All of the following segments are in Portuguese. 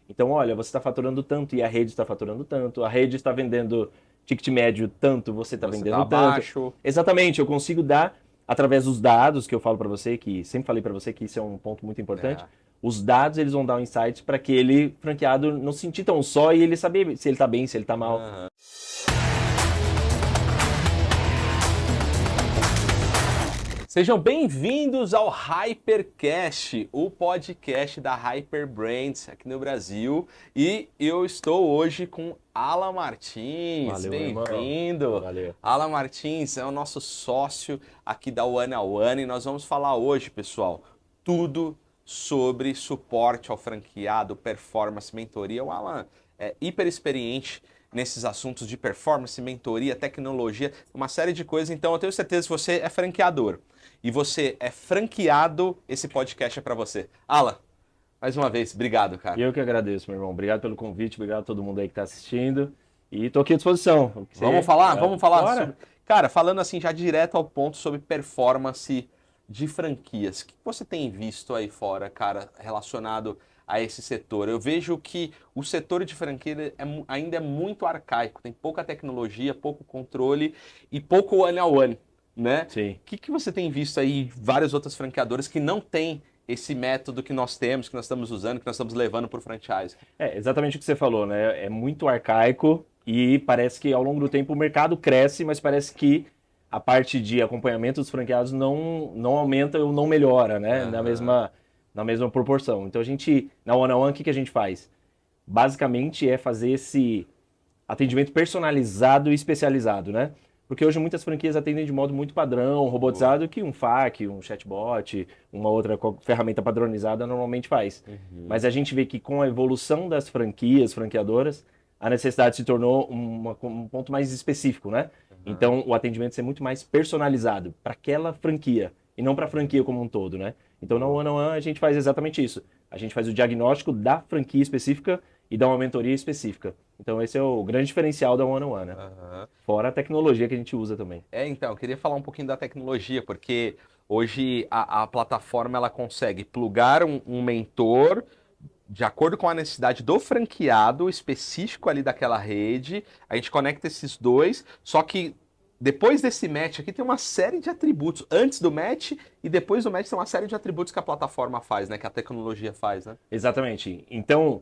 Então, olha, você está faturando tanto e a rede está faturando tanto, a rede está vendendo ticket médio tanto, você está Você tá vendendo tanto. abaixo. Exatamente, eu consigo dar, através dos dados que eu falo para você, que sempre falei para você que isso é um ponto muito importante, É. os dados eles vão dar um insight para aquele franqueado não se sentir tão só e ele saber se ele está bem, se ele está mal. Aham. Sejam bem-vindos ao Hypercast, o podcast da Hyper Brands aqui no Brasil. E eu estou hoje com Alan Martins. Valeu, meu irmão. Bem-vindo. Valeu. Alan Martins é o nosso sócio aqui da One a One e nós vamos falar hoje, pessoal, tudo sobre suporte ao franqueado, performance, mentoria. O Alan é hiper experiente nesses assuntos de performance, mentoria, tecnologia, uma série de coisas. Então eu tenho certeza que você é franqueador e você é franqueado, esse podcast é para você. Alan, mais uma vez, obrigado, cara. E eu que agradeço, meu irmão. Obrigado pelo convite, obrigado a todo mundo aí que está assistindo. E estou aqui à disposição. Vamos falar? Vamos falar Bora. sobre... Cara, falando assim já direto ao ponto sobre performance de franquias. O que você tem visto aí fora, cara, relacionado a esse setor? Eu vejo que o setor de franquia ainda é muito arcaico, tem pouca tecnologia, pouco controle e pouco one-on-one, né? Sim. O que você tem visto aí em várias outras franqueadoras que não têm esse método que nós temos, que nós estamos usando, que nós estamos levando para o franchise? É exatamente o que você falou, né? É muito arcaico e parece que ao longo do tempo o mercado cresce, mas parece que a parte de acompanhamento dos franqueados não aumenta ou não melhora, né? Na mesma proporção. Então a gente, na One on One, o que a gente faz? Basicamente é fazer esse atendimento personalizado e especializado, né? Porque hoje muitas franquias atendem de modo muito padrão, robotizado, que um FAQ, um chatbot, uma outra ferramenta padronizada normalmente faz. Mas a gente vê que com a evolução das franquias, franqueadoras, a necessidade se tornou um ponto mais específico, né? Então o atendimento ser muito mais personalizado para aquela franquia e não para a franquia como um todo, né? Então na One on One a gente faz exatamente isso. A gente faz o diagnóstico da franquia específica e dá uma mentoria específica. Então esse é o grande diferencial da One on One, né? Fora a tecnologia que a gente usa também. Então, eu queria falar um pouquinho da tecnologia, porque hoje a plataforma ela consegue plugar um mentor de acordo com a necessidade do franqueado específico ali daquela rede. A gente conecta esses dois, só que depois desse match aqui tem uma série de atributos. Antes do match e depois do match tem uma série de atributos que a plataforma faz, né? Que a tecnologia faz, né? Exatamente. Então,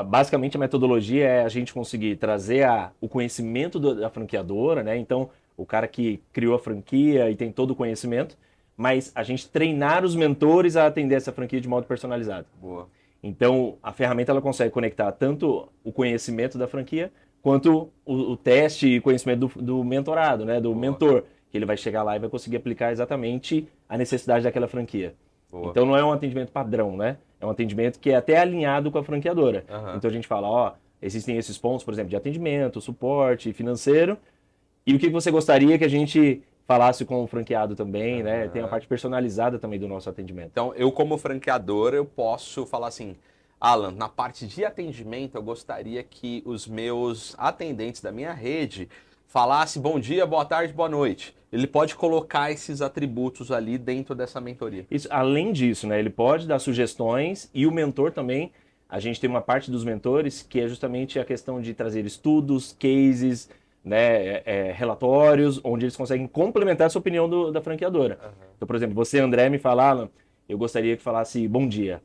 basicamente a metodologia é a gente conseguir trazer o conhecimento da franqueadora, né? Então, o cara que criou a franquia e tem todo o conhecimento, mas a gente treinar os mentores a atender essa franquia de modo personalizado. Boa. Então, a ferramenta ela consegue conectar tanto o conhecimento da franquia quanto o teste e conhecimento do mentorado, né? Do mentor, que ele vai chegar lá e vai conseguir aplicar exatamente a necessidade daquela franquia. Boa. Então, não é um atendimento padrão, né? É um atendimento que é até alinhado com a franqueadora. Então, a gente fala, ó, existem esses pontos, por exemplo, de atendimento, suporte financeiro, e o que você gostaria que a gente falasse com o franqueado também, né? Tem a parte personalizada também do nosso atendimento. Então, eu como franqueador, eu posso falar assim, Alan, na parte de atendimento, eu gostaria que os meus atendentes da minha rede falassem bom dia, boa tarde, boa noite. Ele pode colocar esses atributos ali dentro dessa mentoria. Isso, além disso, né? Ele pode dar sugestões e o mentor também. A gente tem uma parte dos mentores que é justamente a questão de trazer estudos, cases, né, relatórios, onde eles conseguem complementar essa opinião da franqueadora. Então, por exemplo, você, André, me fala, Alan, eu gostaria que falasse bom dia.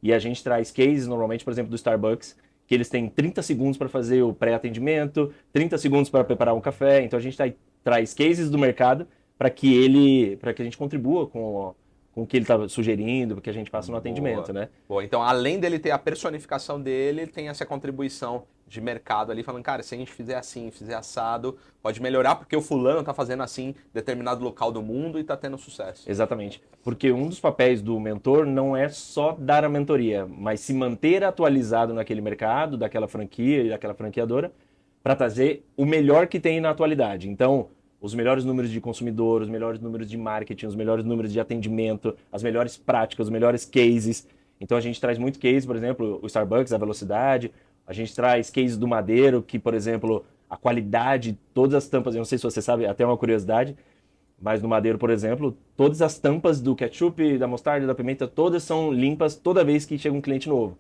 E a gente traz cases, normalmente, por exemplo, do Starbucks, que eles têm 30 segundos para fazer o pré-atendimento, 30 segundos para preparar um café. Então, a gente traz cases do mercado para que a gente contribua com o que ele está sugerindo, para que a gente faça no atendimento, né? Boa, então além dele ter a personificação dele, ele tem essa contribuição de mercado ali, falando, cara, se a gente fizer assim, fizer assado, pode melhorar porque o fulano tá fazendo assim em determinado local do mundo e tá tendo sucesso. Exatamente. Porque um dos papéis do mentor não é só dar a mentoria, mas se manter atualizado naquele mercado, daquela franquia e daquela franqueadora, para trazer o melhor que tem na atualidade. Então, os melhores números de consumidor, os melhores números de marketing, os melhores números de atendimento, as melhores práticas, os melhores cases. Então a gente traz muito case, por exemplo, o Starbucks, a velocidade. A gente traz cases do Madeiro, que, por exemplo, a qualidade, todas as tampas, eu não sei se você sabe, até uma curiosidade, mas no Madeiro, por exemplo, todas as tampas do ketchup, da mostarda, da pimenta, todas são limpas toda vez que chega um cliente novo.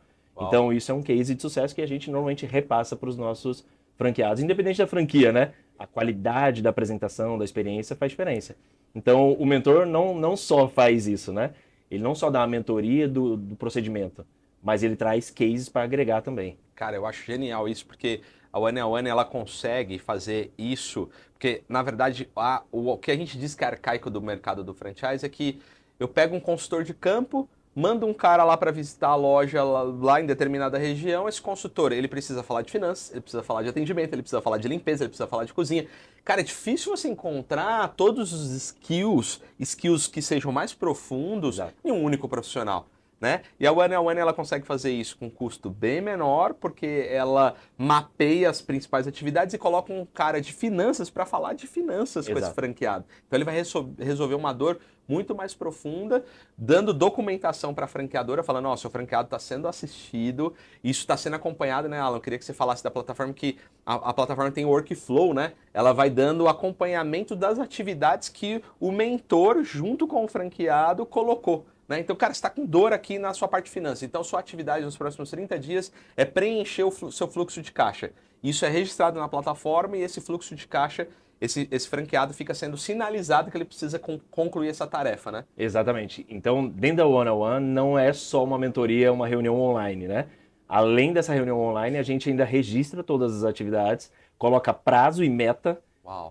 Então, isso é um case de sucesso que a gente normalmente repassa para os nossos franqueados, independente da franquia, né? A qualidade da apresentação, da experiência faz diferença. Então, o mentor não só faz isso, né? Ele não só dá a mentoria do procedimento, mas ele traz cases para agregar também. Cara, eu acho genial isso, porque a One ela consegue fazer isso, porque, na verdade, o que a gente diz que é arcaico do mercado do franchise é que eu pego um consultor de campo, mando um cara lá para visitar a loja lá em determinada região, esse consultor, ele precisa falar de finanças, ele precisa falar de atendimento, ele precisa falar de limpeza, ele precisa falar de cozinha. Cara, é difícil você encontrar todos os skills que sejam mais profundos em um único profissional. Né? E a One ela consegue fazer isso com um custo bem menor, porque ela mapeia as principais atividades e coloca um cara de finanças para falar de finanças com esse franqueado. Então ele vai resolver uma dor muito mais profunda, dando documentação para a franqueadora, falando, ó, seu franqueado está sendo assistido, isso está sendo acompanhado, né, Alan? Eu queria que você falasse da plataforma, que a plataforma tem workflow, né? Ela vai dando acompanhamento das atividades que o mentor, junto com o franqueado, colocou. Então, cara, você está com dor aqui na sua parte de finanças. Então, sua atividade nos próximos 30 dias é preencher o seu fluxo de caixa. Isso é registrado na plataforma e esse fluxo de caixa, esse franqueado fica sendo sinalizado que ele precisa concluir essa tarefa, né? Exatamente. Então, dentro da One não é só uma mentoria, uma reunião online, né? Além dessa reunião online, a gente ainda registra todas as atividades, coloca prazo e meta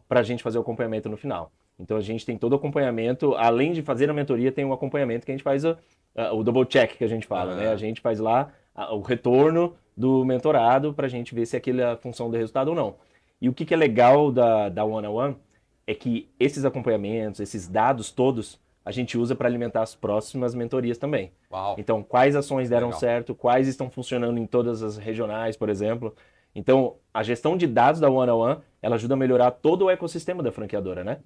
para a gente fazer o acompanhamento no final. Então, a gente tem todo o acompanhamento, além de fazer a mentoria, tem um acompanhamento que a gente faz o double check, que a gente fala, né? A gente faz lá o retorno do mentorado para a gente ver se aquilo é a função do resultado ou não. E o que é legal da One é que esses acompanhamentos, esses dados todos, a gente usa para alimentar as próximas mentorias também. Então, quais ações deram certo, quais estão funcionando em todas as regionais, por exemplo. Então, a gestão de dados da One ela ajuda a melhorar todo o ecossistema da franqueadora, né?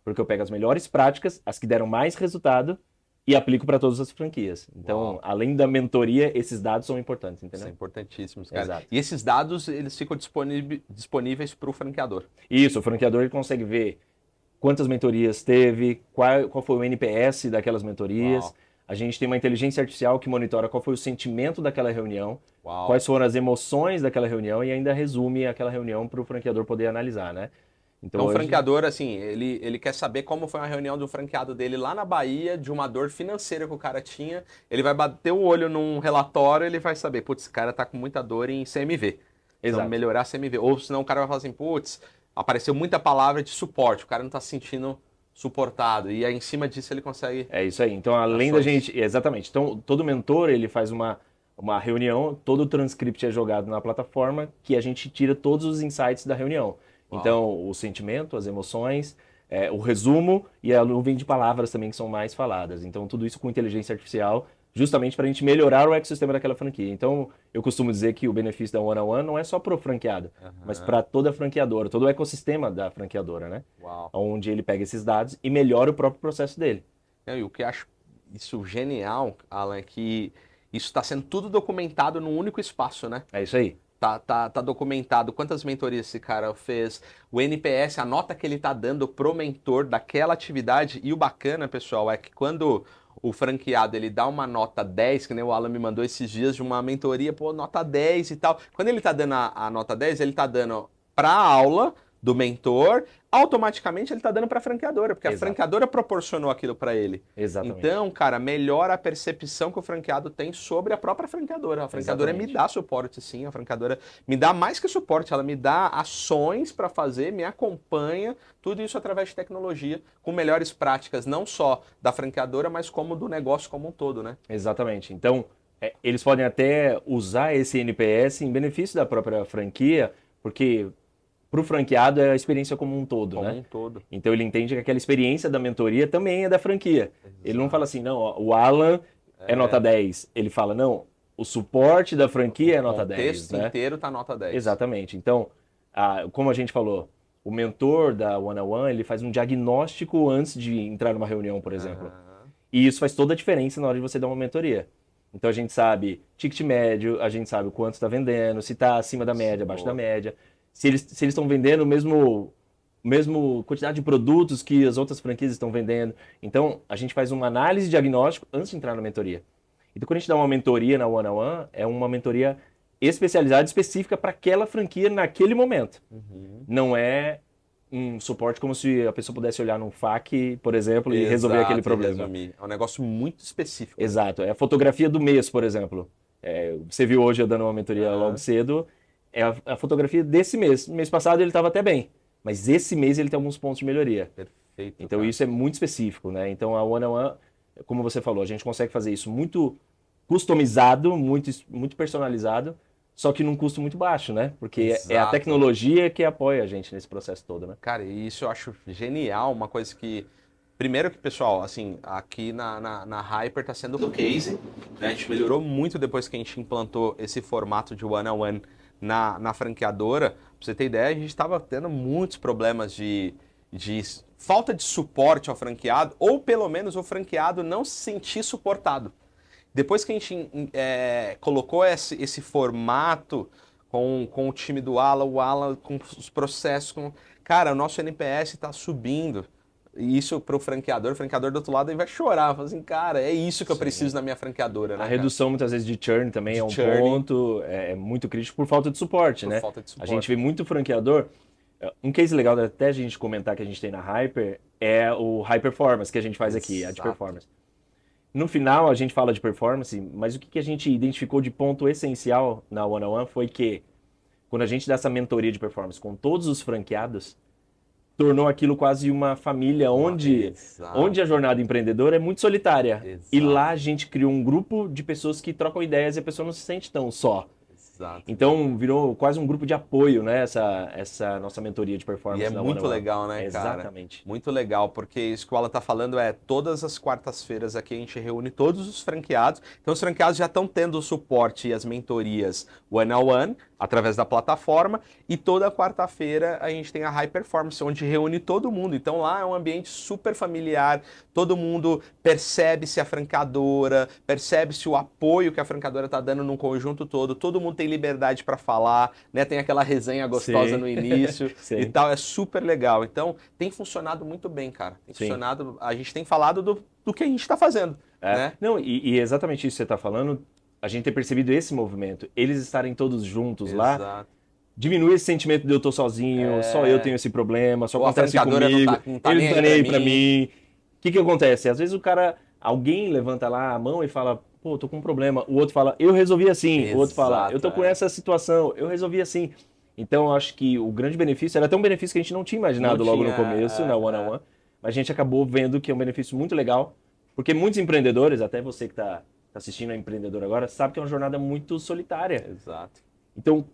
Porque eu pego as melhores práticas, as que deram mais resultado, e aplico para todas as franquias. Então, além da mentoria, esses dados são importantes, entendeu? São importantíssimos, cara. Exato. E esses dados, eles ficam disponíveis para o franqueador. Isso, o franqueador ele consegue ver quantas mentorias teve, qual foi o NPS daquelas mentorias. A gente tem uma inteligência artificial que monitora qual foi o sentimento daquela reunião, quais foram as emoções daquela reunião e ainda resume aquela reunião para o franqueador poder analisar, né? Então, o franqueador, assim, ele quer saber como foi uma reunião do franqueado dele lá na Bahia, de uma dor financeira que o cara tinha. Ele vai bater o olho num relatório e ele vai saber, putz, esse cara tá com muita dor em CMV. Então, melhorar a CMV. Ou senão o cara vai falar assim, putz, apareceu muita palavra de suporte, o cara não tá se sentindo suportado. E aí, em cima disso, ele consegue... É isso aí. Então, além da gente... Exatamente. Então, todo mentor, ele faz uma reunião, todo o transcript é jogado na plataforma, que a gente tira todos os insights da reunião. Então, o sentimento, as emoções, o resumo e a nuvem de palavras também que são mais faladas. Então, tudo isso com inteligência artificial, justamente para a gente melhorar o ecossistema daquela franquia. Então, eu costumo dizer que o benefício da One não é só para o franqueado, mas para toda a franqueadora, todo o ecossistema da franqueadora, né? Onde ele pega esses dados e melhora o próprio processo dele. E o que eu acho isso genial, Alan, é que isso está sendo tudo documentado num único espaço, né? É isso aí. Tá documentado quantas mentorias esse cara fez, o NPS, a nota que ele tá dando pro mentor daquela atividade. E o bacana, pessoal, é que quando o franqueado ele dá uma nota 10, que nem o Alan me mandou esses dias de uma mentoria, pô, nota 10 e tal. Quando ele tá dando a nota 10, ele tá dando pra aula do mentor, automaticamente ele tá dando para a franqueadora, porque a franqueadora proporcionou aquilo para ele. Exatamente. Então, cara, melhora a percepção que o franqueado tem sobre a própria franqueadora. A franqueadora me dá suporte, sim, a franqueadora me dá mais que suporte, ela me dá ações para fazer, me acompanha, tudo isso através de tecnologia, com melhores práticas, não só da franqueadora, mas como do negócio como um todo, né? Exatamente. Então, eles podem até usar esse NPS em benefício da própria franquia, porque para o franqueado é a experiência como um todo, né? Como um todo. Então ele entende que aquela experiência da mentoria também é da franquia. Exato. Ele não fala assim, não, o Alan é nota 10. Ele fala, não, o suporte da franquia é nota 10. O texto inteiro tá nota 10. Exatamente. Então, como a gente falou, o mentor da One ele faz um diagnóstico antes de entrar numa reunião, por exemplo. E isso faz toda a diferença na hora de você dar uma mentoria. Então a gente sabe ticket médio, a gente sabe o quanto está vendendo, se está acima da média, abaixo da média. Se eles estão vendendo mesmo quantidade de produtos que as outras franquias estão vendendo. Então, a gente faz uma análise diagnóstica antes de entrar na mentoria. Então, quando a gente dá uma mentoria na One on One, é uma mentoria especializada, específica para aquela franquia naquele momento. Não é um suporte como se a pessoa pudesse olhar num FAQ, por exemplo, e resolver aquele problema. É um negócio muito específico. Né? Exato. É a fotografia do mês, por exemplo. Você viu hoje eu dando uma mentoria logo cedo, é a fotografia desse mês. No mês passado ele estava até bem, mas esse mês ele tem alguns pontos de melhoria. Perfeito. Então isso é muito específico, né? Então a One on One, como você falou, a gente consegue fazer isso muito customizado, muito personalizado, só que num custo muito baixo, né? Porque é a tecnologia que apoia a gente nesse processo todo, né? Cara, e isso eu acho genial, uma coisa que... Primeiro que, pessoal, assim, aqui na Hyper está sendo o case, né? A gente melhorou muito depois que a gente implantou esse formato de one-on-one na franqueadora. Pra você ter ideia, a gente estava tendo muitos problemas de falta de suporte ao franqueado, ou pelo menos o franqueado não se sentir suportado. Depois que a gente colocou esse formato com o time do Alan, o Alan com os processos, cara, o nosso NPS está subindo. E isso para o franqueador do outro lado ele vai chorar, fala assim, cara, é isso que eu preciso na minha franqueadora. Né, a redução muitas vezes de churn também é um ponto, é muito crítico por falta de suporte, né? Falta de suporte. A gente vê muito franqueador. Um case legal até a gente comentar que a gente tem na Hyper é o High Performance que a gente faz aqui, a de performance. No final a gente fala de performance, mas o que a gente identificou de ponto essencial na One on One foi que quando a gente dá essa mentoria de performance com todos os franqueados, tornou aquilo quase uma família onde a jornada empreendedora é muito solitária. Exato. E lá a gente criou um grupo de pessoas que trocam ideias e a pessoa não se sente tão só. Exato. Então virou quase um grupo de apoio, né? Essa nossa mentoria de performance. E é muito legal, né, cara? Exatamente. Muito legal, porque isso que o Alan tá falando todas as quartas-feiras aqui a gente reúne todos os franqueados. Então os franqueados já estão tendo o suporte e as mentorias one-on-one, através da plataforma, e toda quarta-feira a gente tem a High Performance, onde reúne todo mundo. Então lá é um ambiente super familiar, todo mundo percebe-se a franqueadora, percebe-se o apoio que a franqueadora está dando num conjunto todo mundo tem liberdade para falar, né? Tem aquela resenha gostosa no início e tal, é super legal. Então tem funcionado muito bem, cara. Tem funcionado, a gente tem falado do que a gente está fazendo. Né? Não, e exatamente isso que você está falando, a gente ter percebido esse movimento, eles estarem todos juntos lá, diminui esse sentimento de eu tô sozinho, só eu tenho esse problema, só acontece comigo, eles não tá nem aí pra mim. O que acontece? Às vezes alguém levanta lá a mão e fala, pô, tô com um problema. O outro fala, eu resolvi assim. O outro fala, eu tô com essa situação, eu resolvi assim. Então, eu acho que o grande benefício, era até um benefício que a gente não tinha imaginado logo no começo, na One on One, mas a gente acabou vendo que é um benefício muito legal, porque muitos empreendedores, até você que está assistindo a empreendedor agora, sabe que é uma jornada muito solitária. Exato. Então,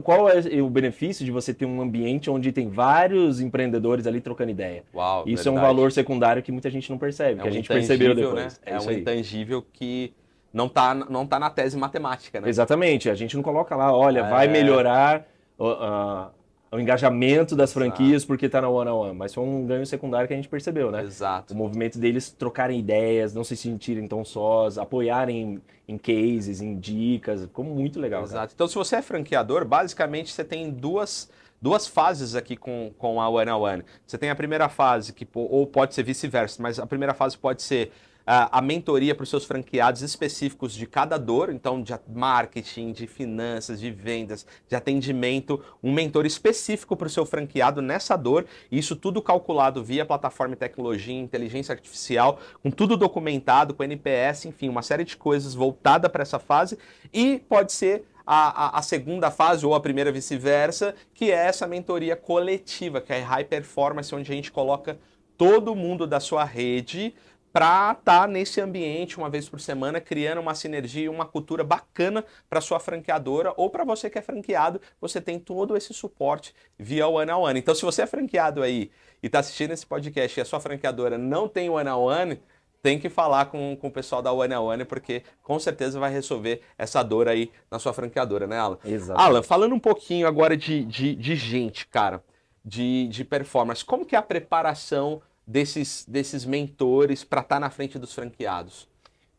qual é o benefício de você ter um ambiente onde tem vários empreendedores ali trocando ideia? Uau, isso verdade. É um valor secundário que muita gente não percebe, que a gente percebeu depois. Né? É um intangível que não tá na tese matemática, né? Exatamente. A gente não coloca lá, olha, vai melhorar o engajamento das franquias porque está na One on One, mas foi um ganho secundário que a gente percebeu, né? Exato. O movimento deles trocarem ideias, não se sentirem tão sós, apoiarem em cases, em dicas, ficou muito legal. Exato. Cara. Então, se você é franqueador, basicamente você tem duas fases aqui com a One on One. Você tem a primeira fase, ou pode ser vice-versa, mas a primeira fase pode ser a mentoria para os seus franqueados específicos de cada dor, então de marketing, de finanças, de vendas, de atendimento, um mentor específico para o seu franqueado nessa dor, e isso tudo calculado via plataforma de tecnologia, inteligência artificial, com tudo documentado, com NPS, enfim, uma série de coisas voltada para essa fase, e pode ser a segunda fase, ou a primeira vice-versa, que é essa mentoria coletiva, que é High Performance, onde a gente coloca todo mundo da sua rede para estar nesse ambiente uma vez por semana, criando uma sinergia e uma cultura bacana para sua franqueadora, ou para você que é franqueado, você tem todo esse suporte via One on One. Então, se você é franqueado aí e está assistindo esse podcast e a sua franqueadora não tem One on One, tem que falar com o pessoal da One on One, porque com certeza vai resolver essa dor aí na sua franqueadora, né, Alan? Exato. Alan, falando um pouquinho agora de gente, cara, de performance, como que é a preparação desses mentores para estar na frente dos franqueados?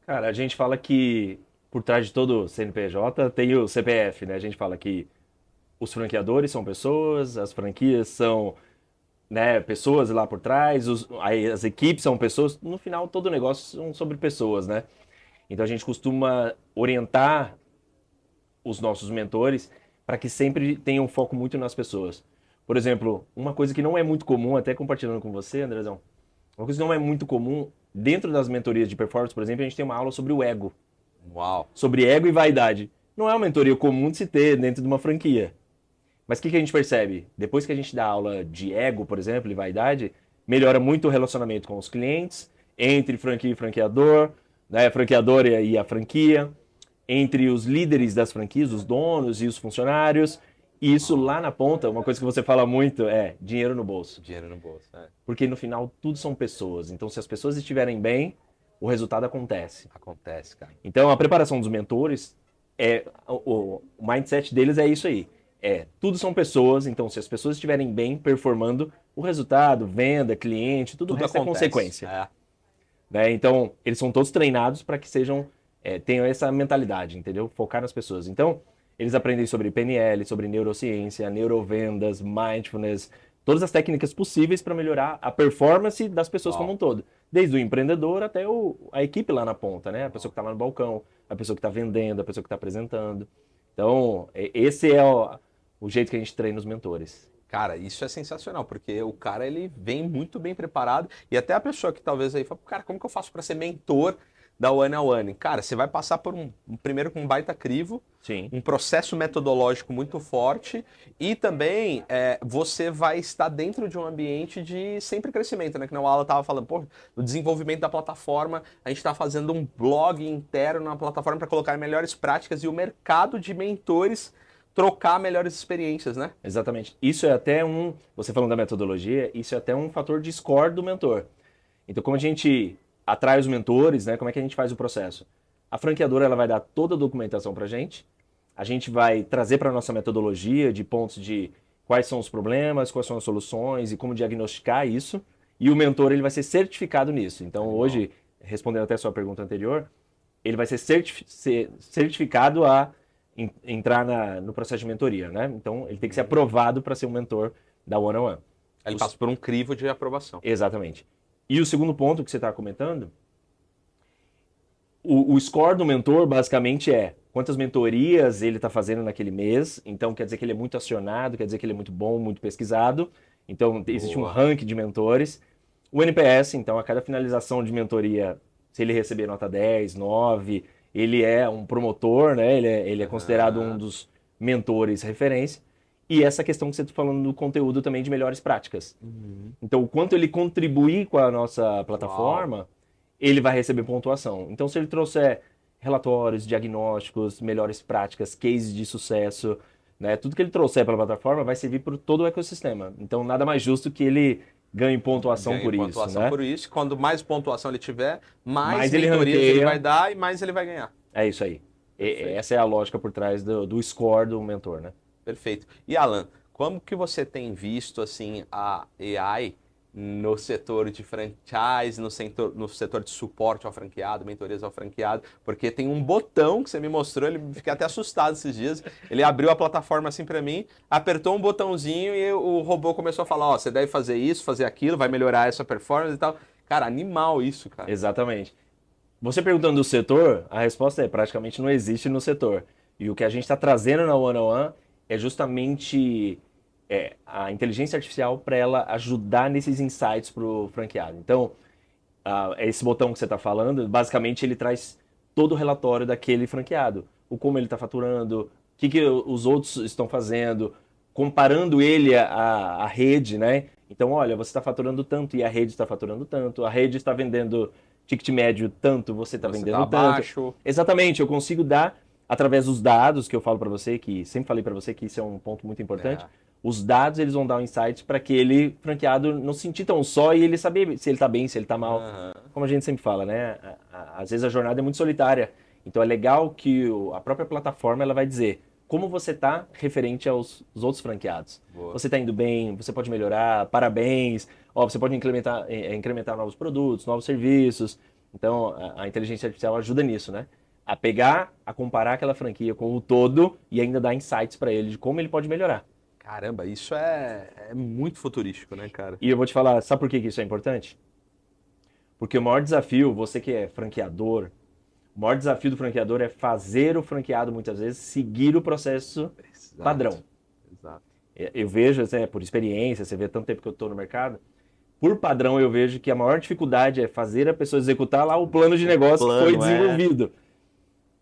Cara, a gente fala que por trás de todo CNPJ tem o CPF, né? A gente fala que os franqueadores são pessoas, as franquias são, né, pessoas lá por trás, as equipes são pessoas. No final, todo o negócio são sobre pessoas, né? Então a gente costuma orientar os nossos mentores para que sempre tenham um foco muito nas pessoas. Por exemplo, uma coisa que não é muito comum, até compartilhando com você, Andrezão, uma coisa que não é muito comum, dentro das mentorias de performance, por exemplo, a gente tem uma aula sobre o ego. Uau! Sobre ego e vaidade. Não é uma mentoria comum de se ter dentro de uma franquia. Mas o que a gente percebe? Depois que a gente dá aula de ego, por exemplo, e vaidade, melhora muito o relacionamento com os clientes, entre franquia e franqueador, né, franqueador e a franquia, entre os líderes das franquias, os donos e os funcionários. E isso lá na ponta, uma coisa que você fala muito é dinheiro no bolso. Dinheiro no bolso, né? Porque no final tudo são pessoas. Então se as pessoas estiverem bem, o resultado acontece. Acontece, cara. Então a preparação dos mentores, o mindset deles é isso aí. Tudo são pessoas, então se as pessoas estiverem bem, performando, o resultado, venda, cliente, tudo o resto é consequência. Né? Então, eles são todos treinados para que tenham essa mentalidade, entendeu? Focar nas pessoas. Então, eles aprendem sobre PNL, sobre neurociência, neurovendas, mindfulness, todas as técnicas possíveis para melhorar a performance das pessoas como um todo. Desde o empreendedor até a equipe lá na ponta, né? A pessoa que está lá no balcão, a pessoa que está vendendo, a pessoa que está apresentando. Então, esse é o jeito que a gente treina os mentores. Cara, isso é sensacional, porque o cara ele vem muito bem preparado e até a pessoa que talvez aí fala, cara, como que eu faço para ser mentor da One on One? Cara, você vai passar por primeiro com um baita crivo, Sim. um processo metodológico muito forte e também você vai estar dentro de um ambiente de sempre crescimento, né? Que o Alan estava falando, pô, o desenvolvimento da plataforma, a gente está fazendo um blog interno na plataforma para colocar melhores práticas e o mercado de mentores trocar melhores experiências, né? Exatamente. Isso é até você falando da metodologia, isso é até um fator de score do mentor. Então, como a gente atrai os mentores, né? Como é que a gente faz o processo? A franqueadora ela vai dar toda a documentação para a gente vai trazer para a nossa metodologia de pontos de quais são os problemas, quais são as soluções e como diagnosticar isso, e o mentor ele vai ser certificado nisso. Então, hoje, respondendo até a sua pergunta anterior, ele vai ser certificado a entrar no processo de mentoria, né? Então, ele tem que ser aprovado para ser um mentor da One on One. Ele passa por um crivo de aprovação. Exatamente. E o segundo ponto que você está comentando, o score do mentor basicamente é quantas mentorias ele está fazendo naquele mês. Então, quer dizer que ele é muito acionado, quer dizer que ele é muito bom, muito pesquisado. Então, existe um ranking de mentores. O NPS, então, a cada finalização de mentoria, se ele receber nota 10, 9... ele é um promotor, né? Ele é considerado um dos mentores referência. E essa questão que você está falando do conteúdo também de melhores práticas. Então, o quanto ele contribuir com a nossa plataforma, ele vai receber pontuação. Então, se ele trouxer relatórios, diagnósticos, melhores práticas, cases de sucesso, né? Tudo que ele trouxer para a plataforma vai servir para todo o ecossistema. Então, nada mais justo que ele ganhe pontuação por isso, né? Por isso, quando mais pontuação ele tiver, mais ele mentorias ele vai dar e mais ele vai ganhar. É isso aí. Essa é a lógica por trás do score do mentor, né? Perfeito. E Alan, como que você tem visto assim a AI no setor de franchise, no setor de suporte ao franqueado, mentorias ao franqueado? Porque tem um botão que você me mostrou, ele fiquei até assustado esses dias. Ele abriu a plataforma assim para mim, apertou um botãozinho e o robô começou a falar, ó, você deve fazer isso, fazer aquilo, vai melhorar essa performance e tal. Cara, animal isso, cara. Exatamente. Você perguntando do setor, a resposta é praticamente não existe no setor. E o que a gente está trazendo na One on One é justamente a inteligência artificial para ela ajudar nesses insights para o franqueado. Então, esse botão que você está falando, basicamente ele traz todo o relatório daquele franqueado. O como ele está faturando, o que os outros estão fazendo, comparando ele à rede, né? Então, olha, você está faturando tanto e a rede está faturando tanto, a rede está vendendo ticket médio tanto, você está vendendo tanto. Abaixo. Exatamente, eu consigo dar, através dos dados que eu falo para você, que sempre falei para você que isso é um ponto muito importante, os dados eles vão dar um insight para aquele franqueado não se sentir tão só e ele saber se ele está bem, se ele está mal. Como a gente sempre fala, né? Às vezes a jornada é muito solitária. Então é legal que a própria plataforma ela vai dizer como você está referente aos outros franqueados. Boa. Você está indo bem, você pode melhorar, parabéns, você pode incrementar novos produtos, novos serviços. Então a inteligência artificial ajuda nisso, né? A pegar, a comparar aquela franquia com o todo e ainda dar insights para ele de como ele pode melhorar. Caramba, isso é muito futurístico, né, cara? E eu vou te falar, sabe por que isso é importante? Porque o maior desafio, você que é franqueador, O maior desafio do franqueador é fazer o franqueado, muitas vezes, seguir o processo padrão. Exato. Eu vejo, por experiência, você vê tanto tempo que eu estou no mercado, por padrão eu vejo que a maior dificuldade é fazer a pessoa executar lá o plano de negócio que foi desenvolvido.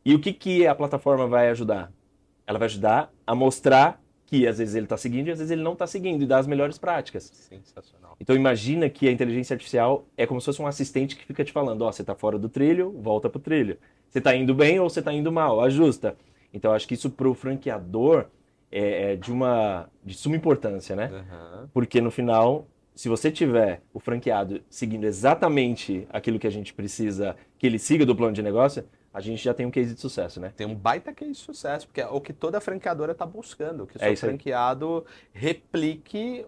E o que a plataforma vai ajudar? Ela vai ajudar a mostrar que às vezes ele está seguindo e às vezes ele não está seguindo e dar as melhores práticas. Sensacional. Então imagina que a inteligência artificial é como se fosse um assistente que fica te falando, você está fora do trilho, volta pro trilho. Você está indo bem ou você está indo mal, ajusta. Então acho que isso para o franqueador é de suma importância, né? Uhum. Porque no final, se você tiver o franqueado seguindo exatamente aquilo que a gente precisa que ele siga do plano de negócio, a gente já tem um case de sucesso, né? Tem um baita case de sucesso, porque é o que toda franqueadora está buscando, que o seu isso aí. franqueado replique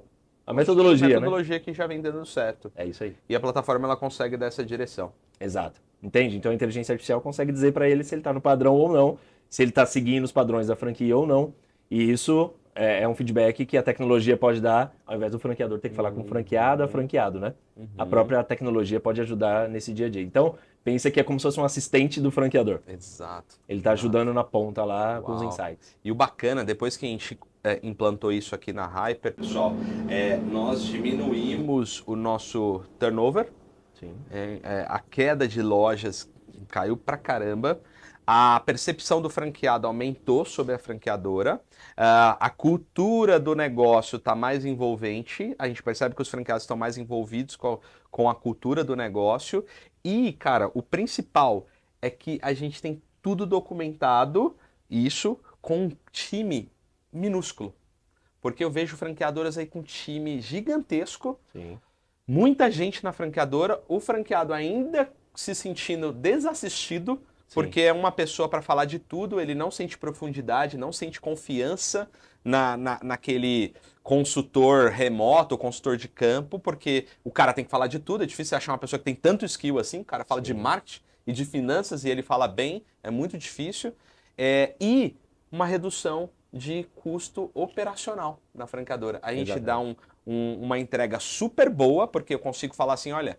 a metodologia, né? Que já vem dando certo. É isso aí. E a plataforma ela consegue dessa direção. Exato. Entende? Então a inteligência artificial consegue dizer para ele se ele está no padrão ou não, se ele está seguindo os padrões da franquia ou não. E isso é um feedback que a tecnologia pode dar, ao invés do franqueador ter que falar com o franqueado a franqueado, né? A própria tecnologia pode ajudar nesse dia a dia. Então, pensa que é como se fosse um assistente do franqueador. Exato. Ele está ajudando na ponta lá com os insights. E o bacana, depois que a gente implantou isso aqui na Hyper, pessoal, nós diminuímos o nosso turnover. Sim. A queda de lojas caiu pra caramba. A percepção do franqueado aumentou sobre a franqueadora. A cultura do negócio está mais envolvente. A gente percebe que os franqueados estão mais envolvidos com a cultura do negócio. E, cara, o principal é que a gente tem tudo documentado, isso, com um time minúsculo. Porque eu vejo franqueadoras aí com um time gigantesco. Sim. Muita gente na franqueadora, o franqueado ainda se sentindo desassistido. Porque é uma pessoa para falar de tudo, ele não sente profundidade, não sente confiança naquele consultor remoto, consultor de campo, porque o cara tem que falar de tudo, é difícil achar uma pessoa que tem tanto skill assim, o cara fala de marketing e de finanças e ele fala bem, é muito difícil. E uma redução de custo operacional na franqueadora. A gente dá uma entrega super boa, porque eu consigo falar assim, olha,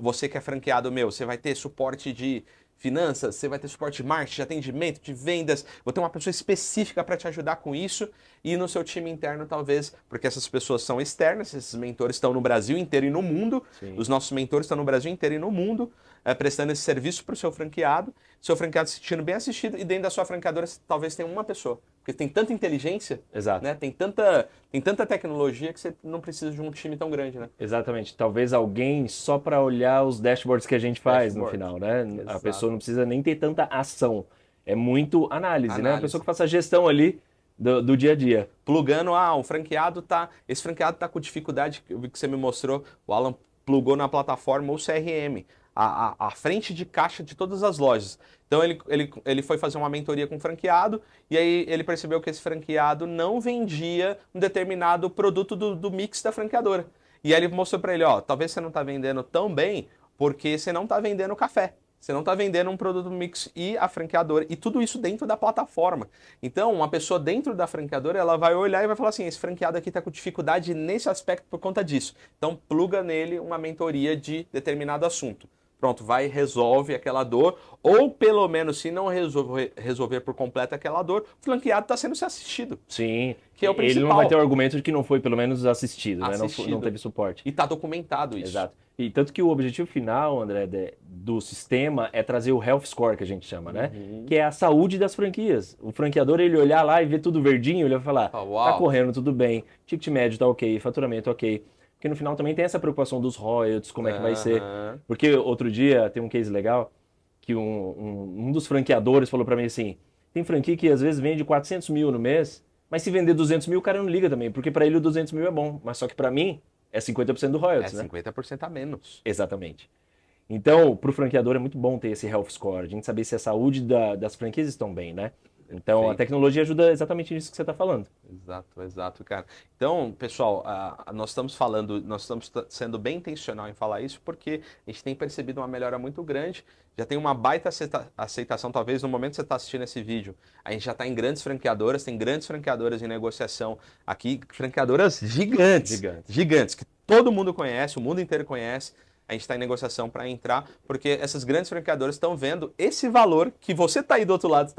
você que é franqueado você vai ter suporte de finanças, você vai ter suporte de marketing, de atendimento, de vendas, vou ter uma pessoa específica para te ajudar com isso e no seu time interno talvez, porque essas pessoas são externas, esses mentores estão no Brasil inteiro e no mundo, os nossos mentores estão no Brasil inteiro e no mundo, prestando esse serviço para o seu franqueado se sentindo bem assistido e dentro da sua franqueadora talvez tenha uma pessoa, porque tem tanta inteligência, né? Tem tanta tecnologia que você não precisa de um time tão grande, né? Exatamente. Talvez alguém só para olhar os dashboards que a gente faz no final, né? Exato. A pessoa não precisa nem ter tanta ação. É muito análise, né? A pessoa que faça a gestão ali do dia a dia. Plugando, esse franqueado tá com dificuldade, eu vi que você me mostrou, o Alan plugou na plataforma o CRM, a frente de caixa de todas as lojas. Então ele foi fazer uma mentoria com um franqueado e aí ele percebeu que esse franqueado não vendia um determinado produto do mix da franqueadora. E aí ele mostrou para ele, talvez você não está vendendo tão bem porque você não está vendendo café. Você não está vendendo um produto mix e a franqueadora, e tudo isso dentro da plataforma. Então, uma pessoa dentro da franqueadora, ela vai olhar e vai falar assim, esse franqueado aqui está com dificuldade nesse aspecto por conta disso. Então, pluga nele uma mentoria de determinado assunto. Pronto, vai, resolve aquela dor, ou pelo menos, se não resolver por completo aquela dor, o franqueado está sendo assistido. Sim, que é o principal. Ele não vai ter o argumento de que não foi pelo menos assistido. Né? Não teve suporte. E está documentado isso. Exato. E tanto que o objetivo final, André, do sistema é trazer o health score, que a gente chama, né? Que é a saúde das franquias. O franqueador, ele olhar lá e ver tudo verdinho, ele vai falar, tá correndo tudo bem, ticket médio tá ok, faturamento ok. Porque no final também tem essa preocupação dos royalties, como é que vai ser. Porque outro dia tem um case legal que um dos franqueadores falou para mim assim, tem franquia que às vezes vende 400 mil no mês, mas se vender 200 mil o cara não liga também, porque para ele o 200 mil é bom, mas só que para mim é 50% do royalties, né? 50% a menos. Exatamente. Então, para o franqueador é muito bom ter esse health score, a gente saber se a saúde das franquias estão bem, né? Então, a tecnologia ajuda exatamente nisso que você está falando. Exato, cara. Então, pessoal, nós estamos sendo bem intencional em falar isso porque a gente tem percebido uma melhora muito grande. Já tem uma baita aceitação, talvez no momento que você está assistindo esse vídeo, a gente já está em grandes franqueadoras, tem grandes franqueadoras em negociação aqui, franqueadoras gigantes, que todo mundo conhece, o mundo inteiro conhece. a gente está em negociação para entrar, porque essas grandes franqueadoras estão vendo esse valor que você está aí do outro lado,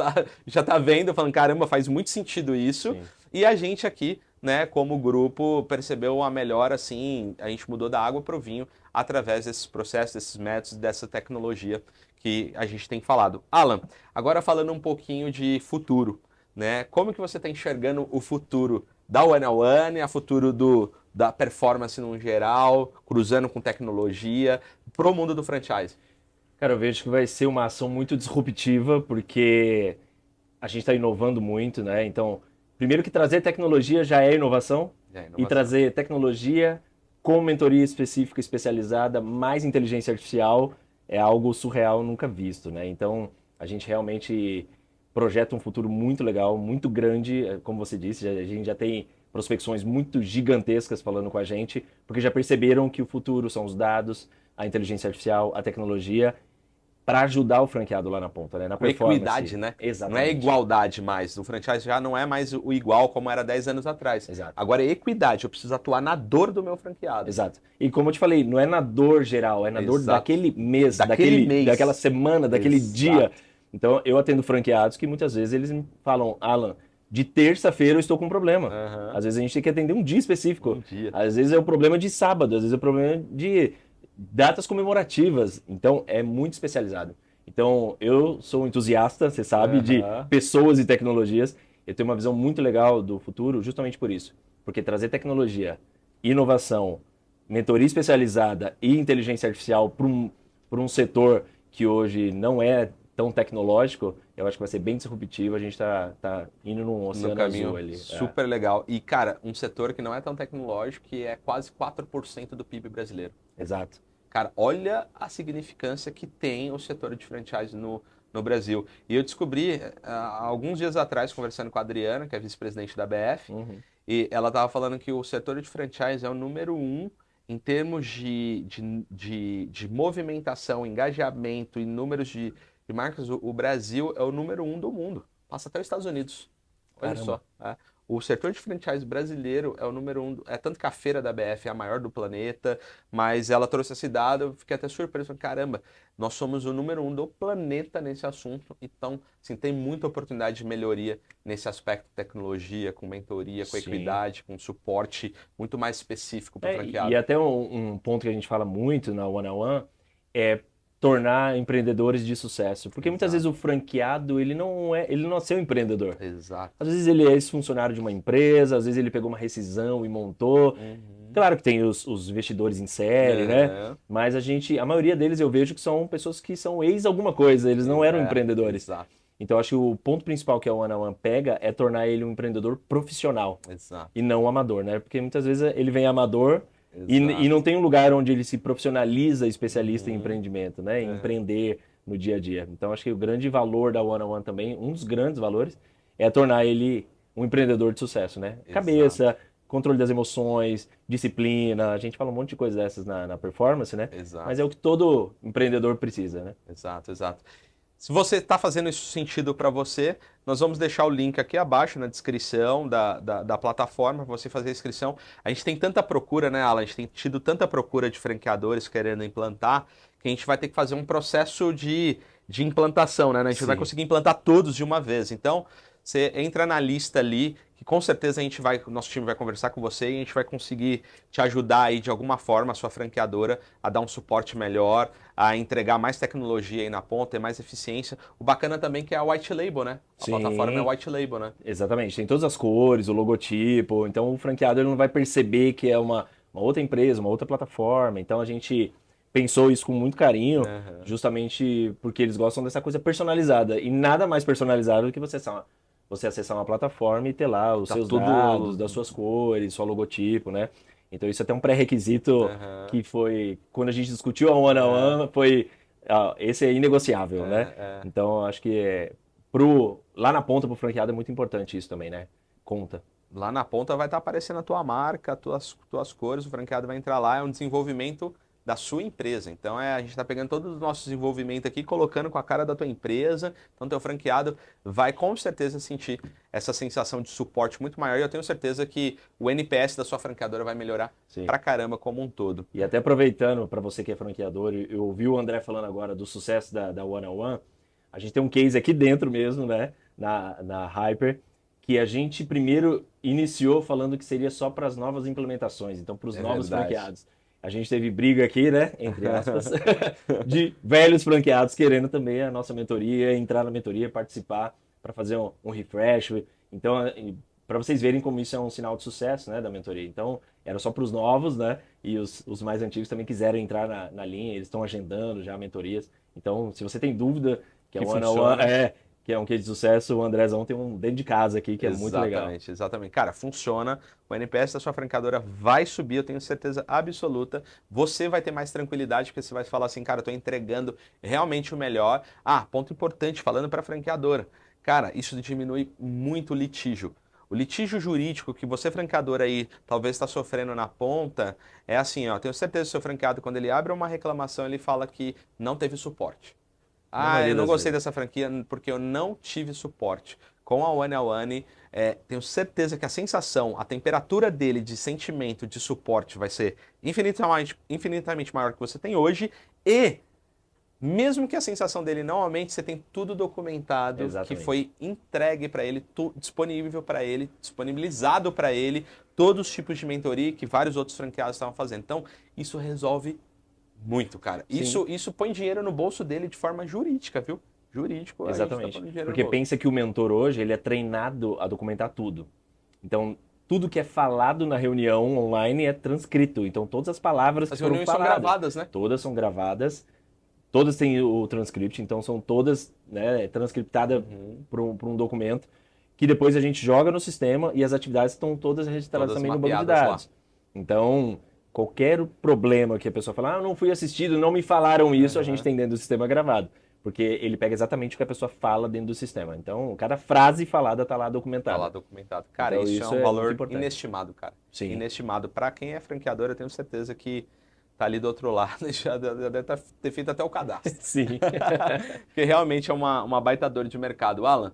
já está vendo, falando, caramba, faz muito sentido isso. Sim. E a gente aqui, né, como grupo, percebeu a melhora, assim, a gente mudou da água para o vinho através desses processos, desses métodos, dessa tecnologia que a gente tem falado. Alan, agora falando um pouquinho de futuro, né? Como que você está enxergando o futuro da One, a futuro da performance no geral, cruzando com tecnologia, pro mundo do franchise? Cara, eu vejo que vai ser uma ação muito disruptiva, porque a gente está inovando muito, né? Então, primeiro que trazer tecnologia já é inovação, e trazer tecnologia com mentoria específica, especializada, mais inteligência artificial, é algo surreal, nunca visto, né? Então, a gente realmente projeta um futuro muito legal, muito grande, como você disse, a gente já tem prospecções muito gigantescas falando com a gente, porque já perceberam que o futuro são os dados, a inteligência artificial, a tecnologia, para ajudar o franqueado lá na ponta, né? Na performance. Equidade, né? Exatamente. Não é igualdade mais. O franchise já não é mais o igual como era 10 anos atrás. Exato. Agora é equidade. Eu preciso atuar na dor do meu franqueado. Exato. E como eu te falei, não é na dor geral, é na dor daquele mês, daquela semana, daquele dia. Então, eu atendo franqueados que muitas vezes eles me falam, Alan, de terça-feira eu estou com um problema. Às vezes a gente tem que atender um dia específico. Às vezes é o problema de sábado, às vezes é o problema de datas comemorativas. Então, é muito especializado. Então, eu sou um entusiasta, você sabe, de pessoas e tecnologias. Eu tenho uma visão muito legal do futuro justamente por isso. Porque trazer tecnologia, inovação, mentoria especializada e inteligência artificial para um setor que hoje não é tão tecnológico, eu acho que vai ser bem disruptivo. A gente tá indo num oceano azul ali. Super legal. E, cara, um setor que não é tão tecnológico, que é quase 4% do PIB brasileiro. Exato. Cara, olha a significância que tem o setor de franchise no Brasil. E eu descobri, alguns dias atrás, conversando com a Adriana, que é vice-presidente da BF, e ela estava falando que o setor de franchise é o número 1 em termos de movimentação, engajamento e números de marcas. O Brasil é o número 1 do mundo. Passa até os Estados Unidos. Olha Caramba. só. O setor de franchise brasileiro é o número 1. É tanto que a feira da BF é a maior do planeta, mas ela trouxe essa cidade, eu fiquei até surpreso. Falei, caramba, nós somos o número 1 do planeta nesse assunto. Então, assim, tem muita oportunidade de melhoria nesse aspecto de tecnologia, com mentoria, com equidade, com suporte muito mais específico para o franqueado. E até um ponto que a gente fala muito na One é tornar empreendedores de sucesso. Porque muitas vezes o franqueado, ele não é seu empreendedor. Exato. Às vezes ele é ex-funcionário de uma empresa, às vezes ele pegou uma rescisão e montou. Claro que tem os investidores em série, né? Mas a maioria deles eu vejo que são pessoas que são ex alguma coisa, eles não eram empreendedores. Exato. Então acho que o ponto principal que a One pega é tornar ele um empreendedor profissional. Exato. E não um amador, né? Porque muitas vezes ele vem amador e não tem um lugar onde ele se profissionaliza especialista em empreendimento, né? Em empreender no dia a dia. Então acho que o grande valor da One também, um dos grandes valores, é tornar ele um empreendedor de sucesso, né? Exato. Cabeça, controle das emoções, disciplina, a gente fala um monte de coisas dessas na performance, né? Exato. Mas é o que todo empreendedor precisa, né? Exato. Se você está fazendo isso sentido para você, nós vamos deixar o link aqui abaixo na descrição da plataforma para você fazer a inscrição. A gente tem tanta procura, né, Alan? A gente tem tido tanta procura de franqueadores querendo implantar, que a gente vai ter que fazer um processo de implantação, né? A gente vai conseguir implantar todos de uma vez. Então, você entra na lista ali, que com certeza nosso time vai conversar com você e a gente vai conseguir te ajudar aí de alguma forma, a sua franqueadora, a dar um suporte melhor, a entregar mais tecnologia aí na ponta e mais eficiência. O bacana também que é a White Label, né? A plataforma é White Label, né? Exatamente, tem todas as cores, o logotipo, então o franqueado ele não vai perceber que é uma outra empresa, uma outra plataforma. Então a gente pensou isso com muito carinho, justamente porque eles gostam dessa coisa personalizada. E nada mais personalizado do que você acessar uma plataforma e ter lá os seus dados, das suas cores, seu logotipo, né? Então isso é até um pré-requisito que foi, quando a gente discutiu a One, foi, esse é inegociável, né? Então acho que lá na ponta pro franqueado é muito importante isso também, né? Conta. Lá na ponta vai estar aparecendo a tua marca, tuas cores, o franqueado vai entrar lá, é um desenvolvimento da sua empresa. Então a gente está pegando todo o nosso desenvolvimento aqui, colocando com a cara da tua empresa. Então teu franqueado vai com certeza sentir essa sensação de suporte muito maior. E eu tenho certeza que o NPS da sua franqueadora vai melhorar pra caramba como um todo. E até aproveitando, para você que é franqueador, eu ouvi o André falando agora do sucesso da One on One. A gente tem um case aqui dentro mesmo, né? Na Hyper, que a gente primeiro iniciou falando que seria só para as novas implementações, então para os novos franqueados. A gente teve briga aqui, né, entre aspas, de velhos franqueados querendo também a nossa mentoria, entrar na mentoria, participar para fazer um refresh. Então, para vocês verem como isso é um sinal de sucesso, né, da mentoria. Então, era só para os novos, né, e os mais antigos também quiseram entrar na linha, eles estão agendando já mentorias. Então, se você tem dúvida que é que é um case de sucesso, o Andrezão tem um dentro de casa aqui, que é muito legal. Exatamente. Cara, funciona. O NPS da sua franqueadora vai subir, eu tenho certeza absoluta. Você vai ter mais tranquilidade, porque você vai falar assim, cara, eu tô entregando realmente o melhor. Ah, ponto importante, falando para a franqueadora. Cara, isso diminui muito o litígio. O litígio jurídico que você, franqueador aí, talvez está sofrendo na ponta, é assim, ó, tenho certeza que o seu franqueado, quando ele abre uma reclamação, ele fala que não teve suporte. Ah, eu não gostei dessa franquia porque eu não tive suporte. Com a One on One, tenho certeza que a sensação, a temperatura dele de sentimento de suporte vai ser infinitamente maior que você tem hoje. E, mesmo que a sensação dele não aumente, você tem tudo documentado, que foi entregue para ele, disponível para ele, disponibilizado para ele, todos os tipos de mentoria que vários outros franqueados estavam fazendo. Então, isso resolve muito, cara. Isso põe dinheiro no bolso dele de forma jurídica, viu? Jurídico. Exatamente. Porque pensa que o mentor hoje, ele é treinado a documentar tudo. Então, tudo que é falado na reunião online é transcrito. Então, todas as palavras que foram faladas... As reuniões são gravadas, né? Todas são gravadas. Todas têm o transcript. Então, são todas, né, transcriptadas por um documento que depois a gente joga no sistema e as atividades estão todas registradas também no banco de dados. Lá. Então... Qualquer problema que a pessoa fala, não fui assistido, não me falaram isso, a gente tem dentro do sistema gravado. Porque ele pega exatamente o que a pessoa fala dentro do sistema. Então, cada frase falada está lá documentada. Está lá documentado. Cara, então, isso é um valor inestimado, cara. Sim. Inestimado. Para quem é franqueador, eu tenho certeza que tá ali do outro lado e já deve ter feito até o cadastro. Sim. Porque realmente é uma baita dor de mercado. Alan,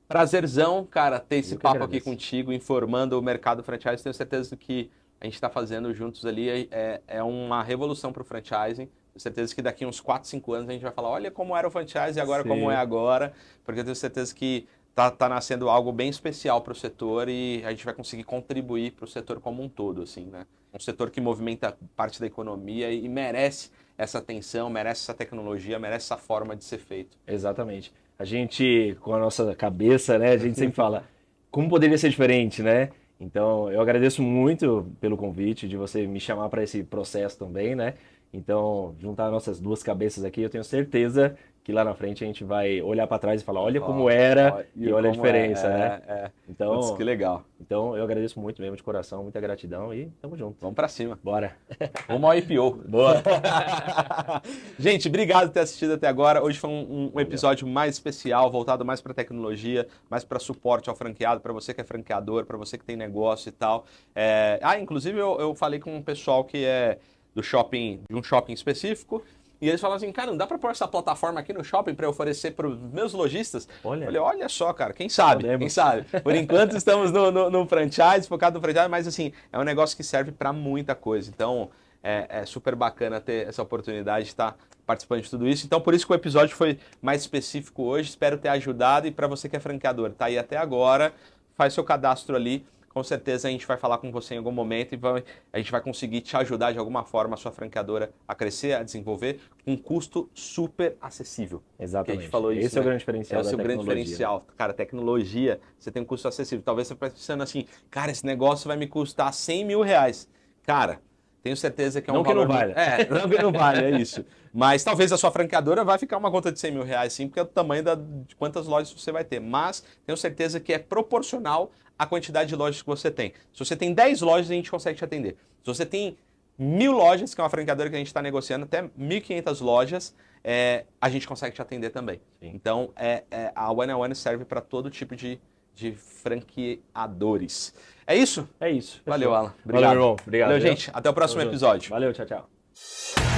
prazerzão, cara, ter esse papo aqui contigo, informando o mercado franchise. Tenho certeza que a gente está fazendo juntos ali, é uma revolução para o franchising. Tenho certeza que daqui uns 4, 5 anos a gente vai falar, olha como era o franchise e agora como é agora, porque eu tenho certeza que tá nascendo algo bem especial para o setor e a gente vai conseguir contribuir para o setor como um todo, assim, né? Um setor que movimenta parte da economia e merece essa atenção, merece essa tecnologia, merece essa forma de ser feito. Exatamente. A gente, com a nossa cabeça, né, a gente sempre fala, como poderia ser diferente, né? Então, eu agradeço muito pelo convite, de você me chamar para esse processo também, né? Então, juntar nossas duas cabeças aqui, eu tenho certeza que lá na frente a gente vai olhar para trás e falar, olha como era e olha a diferença, né? Então, putz, que legal. Então, eu agradeço muito mesmo de coração, muita gratidão e tamo junto. Vamos para cima. Bora. Vamos ao IPO. Boa. Gente, obrigado por ter assistido até agora. Hoje foi um episódio mais especial, voltado mais para tecnologia, mais para suporte ao franqueado, para você que é franqueador, para você que tem negócio e tal. Inclusive eu falei com um pessoal que é do shopping, de um shopping específico, e eles falaram assim, cara, não dá para pôr essa plataforma aqui no shopping para eu oferecer para os meus lojistas? Olha só, cara, quem sabe? Quem sabe? Por enquanto estamos no franchise, focado no franchise, mas assim, é um negócio que serve para muita coisa. Então, é super bacana ter essa oportunidade de estar participando de tudo isso. Então, por isso que o episódio foi mais específico hoje. Espero ter ajudado. E para você que é franqueador, tá aí até agora, faz seu cadastro ali. Com certeza a gente vai falar com você em algum momento e a gente vai conseguir te ajudar de alguma forma, a sua franqueadora, a crescer, a desenvolver, com um custo super acessível. Exatamente. A gente falou isso, Esse é o grande diferencial da tecnologia. Esse é o grande diferencial. Cara, tecnologia, você tem um custo acessível. Talvez você esteja pensando assim, cara, esse negócio vai me custar 100 mil reais. Cara, tenho certeza que é um valor... Não que não vale. Não que não vale, é isso. Mas talvez a sua franqueadora vai ficar uma conta de 100 mil reais, sim, porque é o tamanho de quantas lojas você vai ter. Mas tenho certeza que é proporcional à quantidade de lojas que você tem. Se você tem 10 lojas, a gente consegue te atender. Se você tem 1.000 lojas, que é uma franqueadora que a gente está negociando, até 1.500 lojas, a gente consegue te atender também. Sim. Então, a One on One serve para todo tipo de franqueadores. É isso? É isso. Valeu, Alan. Obrigado. Valeu, irmão. Obrigado. Valeu, gente. Até o próximo episódio. Valeu, tchau, tchau. aí.